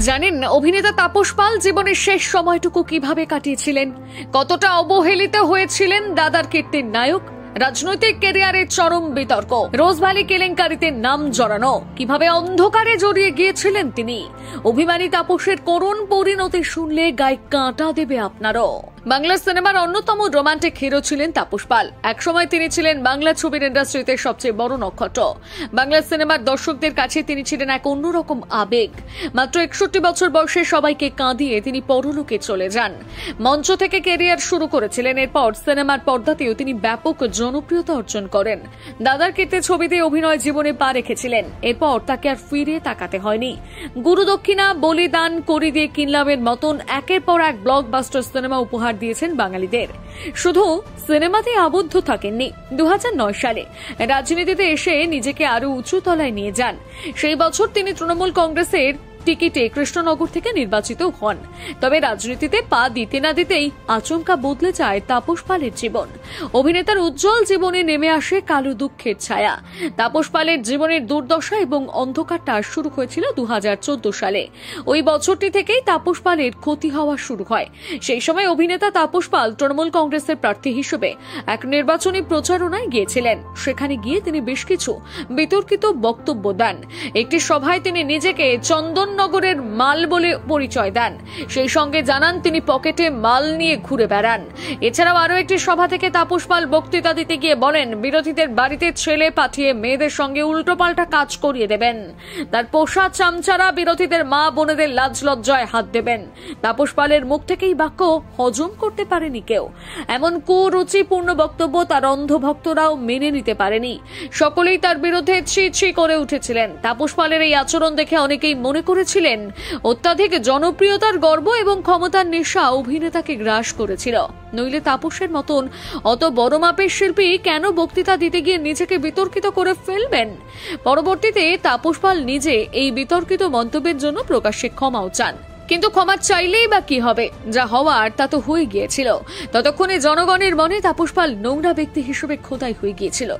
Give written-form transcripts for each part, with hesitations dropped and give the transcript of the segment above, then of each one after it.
জানেন অভিনেতা তাপস পাল জীবনের শেষ সময়টুকু কিভাবে কাটিয়েছিলেন, কতটা অবহেলিত হয়েছিলেন দাদার কীর্তির নায়ক, রাজনৈতিক ক্যারিয়ারে চরম বিতর্ক, রোজভ্যালি কেলেঙ্কারিতে নাম জড়ানো, কিভাবে অন্ধকারে জড়িয়ে গিয়েছিলেন তিনি। অভিমানী তাপসের করুণ পরিণতি শুনলে গায়ে কাঁটা দেবে আপনারও। বাংলা সিনেমার অন্যতম রোমান্টিক হিরো ছিলেন তাপস পাল। একসময় তিনি ছিলেন বাংলা ছবির ইন্ডাস্ট্রিতে সবচেয়ে বড় নক্ষত্র। বাংলা সিনেমার দর্শকদের কাছে তিনি ছিলেন এক অন্যরকম আবেগ। মাত্র 61 বছর বয়সে সবাইকে কাঁদিয়ে তিনি পরলোকে চলে যান। মঞ্চ থেকে ক্যারিয়ার শুরু করেছিলেন, এরপর সিনেমার পর্দাতেও তিনি ব্যাপক জনপ্রিয়তা অর্জন করেন। দাদার কীর্তি ছবিতে অভিনয় জীবনে পা রেখেছিলেন, এরপর তাকে আর ফিরে তাকাতে হয়নি। গুরুদক্ষিণা, বলিদান, করি দিয়ে কিনলামের মতন একের পর এক ব্লকবাস্টার সিনেমা উপহার দিয়েছেন বাঙালিদের। শুধু সিনেমাতে আবদ্ধ থাকেননি, 2009 সালে রাজনীতিতে এসে নিজেকে আরো উঁচু তলায় নিয়ে যান। সেই বছর তিনি তৃণমূল কংগ্রেসের টিকিটে কৃষ্ণনগর থেকে নির্বাচিত হন। তবে রাজনীতিতে পা দিতে না দিতেই আচমকা বদলে যায় তাপস পালের জীবন। অভিনেতার উজ্জ্বল জীবনে নেমে আসে কালো দুঃখের ছায়া। তাপস পালের জীবনের দুর্দশা এবং অন্ধকারটা শুরু হয়েছিল 2014 সালে। ওই বছরটি থেকেই তাপস পালের ক্ষতি হওয়া শুরু হয়। সেই সময় অভিনেতা তাপস পাল তৃণমূল কংগ্রেসের প্রার্থী হিসেবে এক নির্বাচনী প্রচারণায় গিয়েছিলেন। সেখানে গিয়ে তিনি বেশ কিছু বিতর্কিত বক্তব্য দেন। একটি সভায় তিনি নিজেকে চন্দননগরের মাল বলে পরিচয় দেন। সেই সঙ্গে জানান তিনি পকেটে মাল নিয়ে ঘুরে বেড়ান। এছাড়াও আরো একটি সভা থেকে তাপস পাল বক্তৃতা দিতে গিয়ে বলেন বিরোধীদের বাড়িতে ছেলে পাঠিয়ে মেয়েদের সঙ্গে উল্টোপাল্টা কাজ করিয়ে দেবেন। তার পোষা চামচারা বিরোধীদের মা বোনেদের লাজ লজ্জায় হাত দেবেন। তাপস পালের মুখ থেকেই বাক্য হজম করতে পারেনি কেউ। এমন কুরুচিপূর্ণ বক্তব্য তার অন্ধ ভক্তরাও মেনে নিতে পারেনি। সকলেই তার বিরুদ্ধে ছি ছি করে উঠেছিলেন। তাপস পালের এই আচরণ দেখে অনেকেই মনে করেছিলেন অত্যাধিক জনপ্রিয়তার গর্ব এবং ক্ষমতার নেশা অভিনেতাকে গ্রাস করেছিল। নইলে তাপসের মতন অত বড় মাপের শিল্পী কেন বক্তৃতা দিতে গিয়ে নিজেকে বিতর্কিত করে ফেলবেন? পরবর্তীতে তাপস পাল নিজে এই বিতর্কিত মন্তব্যের জন্য প্রকাশ্যে ক্ষমাও চান। কিন্তু ক্ষমা চাইলেই বা কি হবে? যা হওয়ার তা তো হয়ে গিয়েছিল। ততক্ষণে জনগণের মনে তাপস পাল নোংরা ব্যক্তি হিসেবে খোদাই হয়ে গিয়েছিল।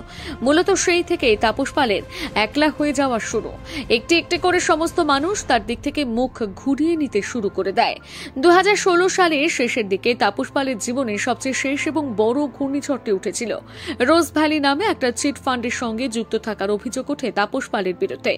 মূলত সেই থেকে তাপস পালের একলা হয়ে যাওয়া শুরু। একটি একটি করে সমস্ত মানুষ তার দিক থেকে মুখ ঘুরিয়ে নিতে শুরু করে দেয়। 2016 সালের শেষের দিকে তাপস পালের জীবনে সবচেয়ে শেষ এবং বড় ঘূর্ণিঝড়টি উঠেছিল। রোজভ্যালি নামে একটা চিট ফান্ডের সঙ্গে যুক্ত থাকার অভিযোগ ওঠে তাপস পালের বিরুদ্ধে।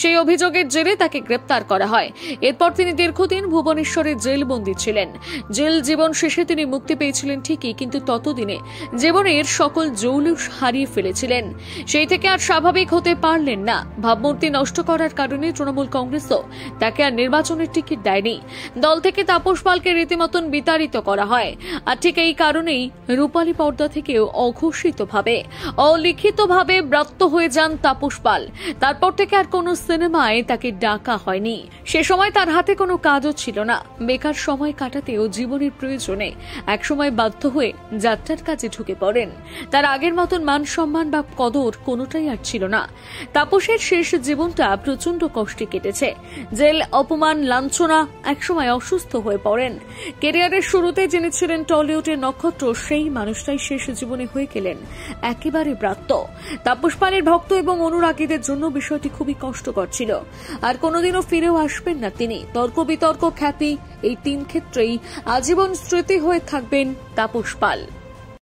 সেই অভিযোগের জেরে তাকে গ্রেপ্তার করা হয়। এরপর তিনি দীর্ঘদিন ভুবনেশ্বরে জেলবন্দী ছিলেন। জেল জীবন শেষে তিনি মুক্তি পেয়েছিলেন ঠিকই, কিন্তু ততদিনে জীবনের সকল জৌলুস হারিয়ে ফেলেছিলেন। সেই থেকে আর স্বাভাবিক হতে পারলেন না। ভাবমূর্তি নষ্ট করার কারণে তৃণমূল কংগ্রেসও তাকে আর নির্বাচনের টিকিট দেয়নি। দল থেকে তাপস পালকে রীতিমতন বিতাড়িত করা হয়। আর ঠিক এই কারণেই রূপালী পর্দা থেকেও অঘোষিতভাবে অলিখিতভাবে ব্রাত্য হয়ে যান তাপস পাল। তারপর থেকে আর কোনো সিনেমায় তাকে ডাকা হয়নি। সে সময় তার হাতে কোনো কাজও ছিল না। বেকার সময় কাটাতেও জীবনের প্রয়োজনে একসময় বাধ্য হয়ে যাত্রার কাজে ঢুকে পড়েন। তার আগের মতন মান সম্মান বা কদর কোনোটাই আর ছিল না। তাপসের শেষ জীবনটা প্রচন্ড কষ্টে কেটেছে। জেল, অপমান, লাঞ্ছনা, একসময় অসুস্থ হয়ে পড়েন। ক্যারিয়ারের শুরুতে যিনি ছিলেন টলিউডের নক্ষত্র, সেই মানুষটাই শেষ জীবনে হয়ে গেলেন একেবারে ব্রাত্য। তাপস পালের ভক্ত এবং অনুরাগীদের জন্য বিষয়টি খুবই কষ্টকর ছিল। আর কোনোদিনও ফিরেও আসবেন না তিনি। তর্ক বিতর্ক, খ্যাতি, এই তিন ক্ষেত্রেই আজীবন স্মৃতি হয়ে থাকবেন তাপস পাল।